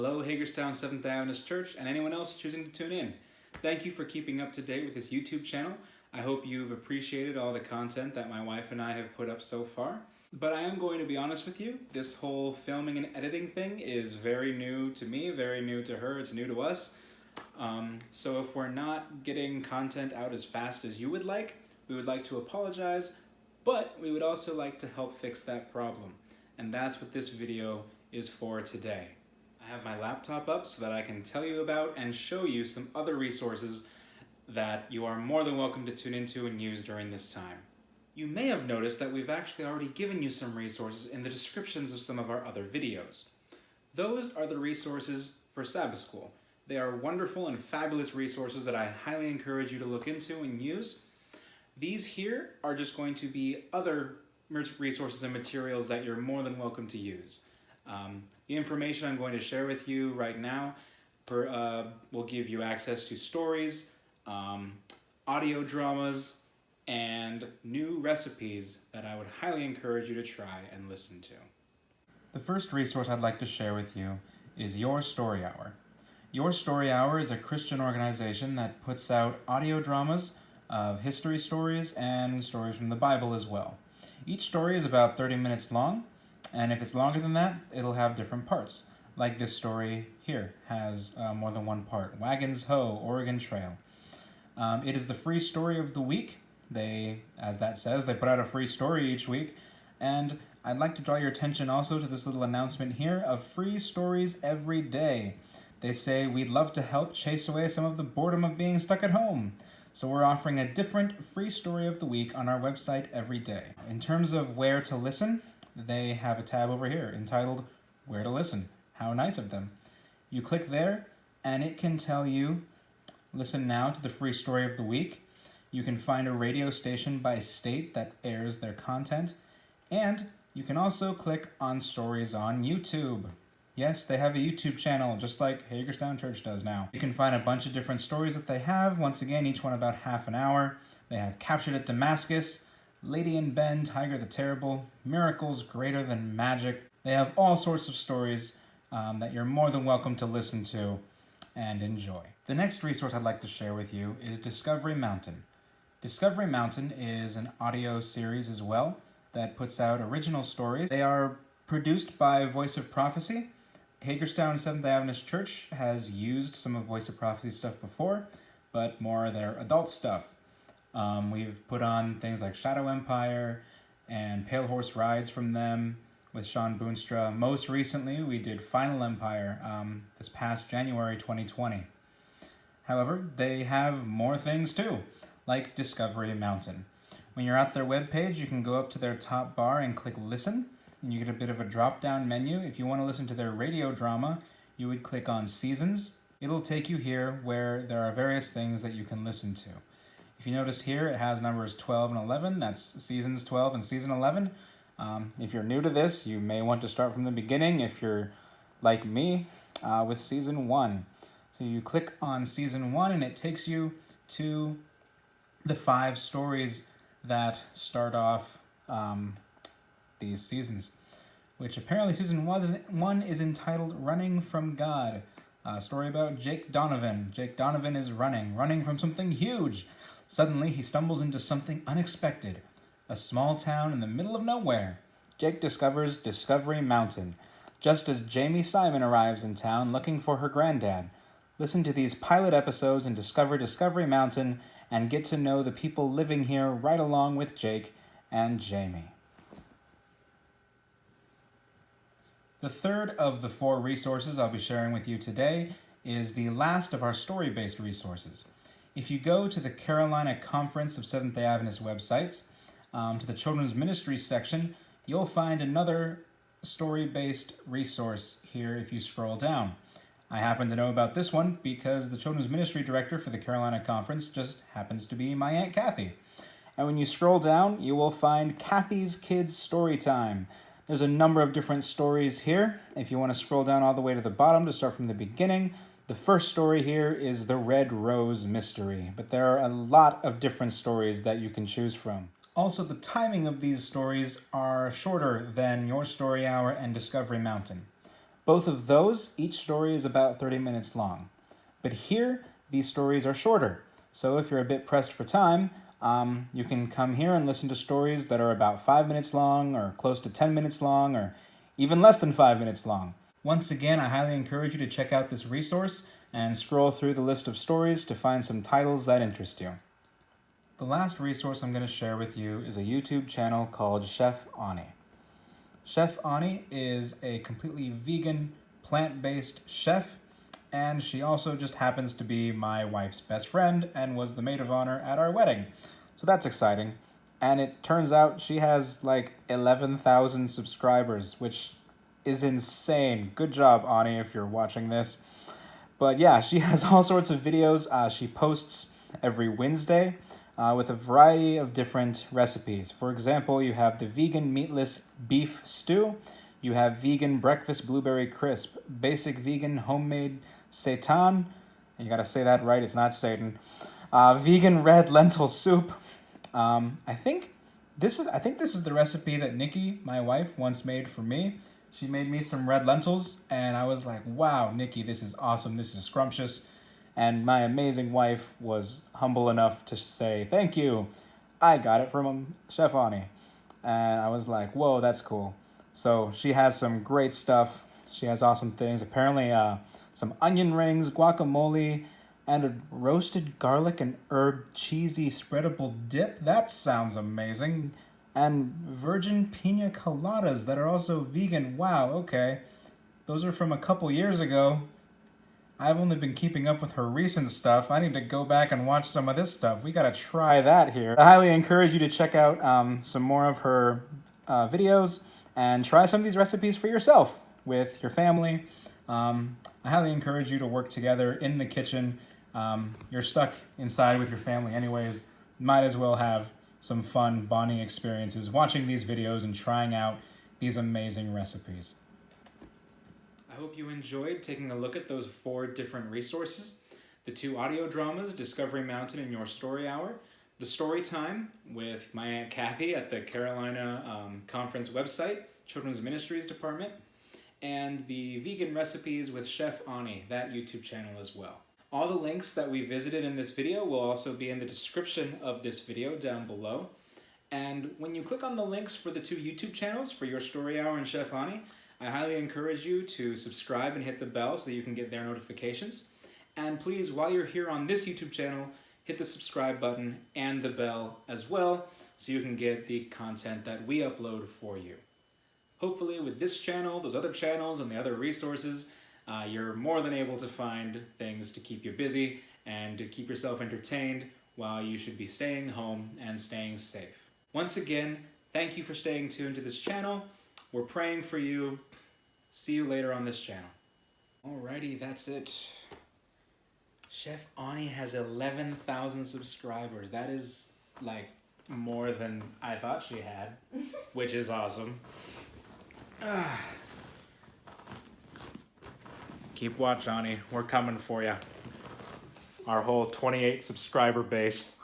Hello, Hagerstown Seventh Adventist Church, and anyone else choosing to tune in. Thank you for keeping up to date with this YouTube channel. I hope you've appreciated all the content that my wife and I have put up so far. But I am going to be honest with you, this whole filming and editing thing is very new to me, very new to her, it's new to us. So if we're not getting content out as fast as you would like, we would like to apologize, but we would also like to help fix that problem. And that's what this video is for today. I have my laptop up so that I can tell you about and show you some other resources that you are more than welcome to tune into and use during this time. You may have noticed that we've actually already given you some resources in the descriptions of some of our other videos. Those are the resources for Sabbath School. They are wonderful and fabulous resources that I highly encourage you to look into and use. These here are just going to be other resources and materials that you're more than welcome to use. The information I'm going to share with you right now will give you access to stories, audio dramas, and new recipes that I would highly encourage you to try and listen to. The first resource I'd like to share with you is Your Story Hour. Your Story Hour is a Christian organization that puts out audio dramas of history stories and stories from the Bible as well. Each story is about 30 minutes long, and if it's longer than that, it'll have different parts. Like this story here has more than one part. Wagons Ho, Oregon Trail. It is the free story of the week. As that says, they put out a free story each week. And I'd like to draw your attention also to this little announcement here of free stories every day. They say, we'd love to help chase away some of the boredom of being stuck at home. So we're offering a different free story of the week on our website every day. In terms of where to listen, they have a tab over here entitled Where to Listen. How nice of them. You click there and it can tell you, listen now to the free story of the week. You can find a radio station by state that airs their content. And you can also click on stories on YouTube. Yes, they have a YouTube channel, just like Hagerstown Church does now. You can find a bunch of different stories that they have, once again, each one about half an hour. They have Captured at Damascus, Lady and Ben, Tiger the Terrible, Miracles Greater Than Magic. They have all sorts of stories that you're more than welcome to listen to and enjoy. The next resource I'd like to share with you is Discovery Mountain. Discovery Mountain is an audio series as well that puts out original stories. They are produced by Voice of Prophecy. Hagerstown Seventh Adventist Church has used some of Voice of Prophecy stuff before, but more their adult stuff. We've put on things like Shadow Empire and Pale Horse Rides from them with Sean Boonstra. Most recently, we did Final Empire this past January 2020. However, they have more things too, like Discovery Mountain. When you're at their webpage, you can go up to their top bar and click Listen, and you get a bit of a drop-down menu. If you want to listen to their radio drama, you would click on Seasons. It'll take you here where there are various things that you can listen to. If you notice here, it has numbers 12 and 11. That's Seasons 12 and Season 11. If you're new to this, you may want to start from the beginning if you're like me with Season 1. So you click on Season 1 and it takes you to the 5 stories that start off these seasons, which apparently Season 1 is entitled Running from God, a story about Jake Donovan. Jake Donovan is running from something huge. Suddenly he stumbles into something unexpected, a small town in the middle of nowhere. Jake discovers Discovery Mountain, just as Jamie Simon arrives in town looking for her granddad. Listen to these pilot episodes and discover Discovery Mountain and get to know the people living here right along with Jake and Jamie. The third of the 4 resources I'll be sharing with you today is the last of our story-based resources. If you go to the Carolina Conference of Seventh-day Adventist websites, to the Children's Ministry section, you'll find another story-based resource here if you scroll down. I happen to know about this one because the Children's Ministry Director for the Carolina Conference just happens to be my Aunt Cathy. And when you scroll down, you will find Cathys Kids Storytime. There's a number of different stories here. If you want to scroll down all the way to the bottom to start from the beginning, the first story here is The Red Rose Mystery, but there are a lot of different stories that you can choose from. Also, the timing of these stories are shorter than Your Story Hour and Discovery Mountain. Both of those, each story is about 30 minutes long. But here, these stories are shorter. So if you're a bit pressed for time, you can come here and listen to stories that are about 5 minutes long, or close to 10 minutes long, or even less than 5 minutes long. Once again, I highly encourage you to check out this resource and scroll through the list of stories to find some titles that interest you. The last resource I'm going to share with you is a YouTube channel called Chef Ani. Chef Ani is a completely vegan, plant-based chef, and she also just happens to be my wife's best friend and was the maid of honor at our wedding. So that's exciting. And it turns out she has like 11,000 subscribers, which is insane. Good job, Ani, if you're watching this. But yeah, she has all sorts of videos. She posts every Wednesday with a variety of different recipes. For example, you have the vegan meatless beef stew. You have vegan breakfast blueberry crisp, basic vegan homemade seitan. You gotta say that right, it's not Satan. Vegan red lentil soup. I think this is the recipe that Nikki, my wife, once made for me. She made me some red lentils, and I was like, wow, Nikki, this is awesome, this is scrumptious. And my amazing wife was humble enough to say, thank you. I got it from Chef Ani. And I was like, whoa, that's cool. So she has some great stuff. She has awesome things. Apparently some onion rings, guacamole, and a roasted garlic and herb cheesy spreadable dip. That sounds amazing. And virgin pina coladas that are also vegan. Wow, okay. Those are from a couple years ago. I've only been keeping up with her recent stuff. I need to go back and watch some of this stuff. We gotta try that here. I highly encourage you to check out some more of her videos and try some of these recipes for yourself with your family. I highly encourage you to work together in the kitchen. You're stuck inside with your family anyways. Might as well have some fun bonding experiences watching these videos and trying out these amazing recipes. I hope you enjoyed taking a look at those 4 different resources. The 2 audio dramas, Discovery Mountain and Your Story Hour, the Storytime with my Aunt Kathy at the Carolina Conference website, Children's Ministries Department, and the Vegan Recipes with Chef Ani, that YouTube channel as well. All the links that we visited in this video will also be in the description of this video down below. And when you click on the links for the 2 YouTube channels, for Your Story Hour and Chef Ani, I highly encourage you to subscribe and hit the bell so that you can get their notifications. And please, while you're here on this YouTube channel, hit the subscribe button and the bell as well so you can get the content that we upload for you. Hopefully with this channel, those other channels, and the other resources, you're more than able to find things to keep you busy and to keep yourself entertained while you should be staying home and staying safe. Once again, thank you for staying tuned to this channel. We're praying for you. See you later on this channel. Alrighty, that's it. Chef Ani has 11,000 subscribers. That is like more than I thought she had, which is awesome. Keep watch, Ani. We're coming for you. Our whole 28 subscriber base.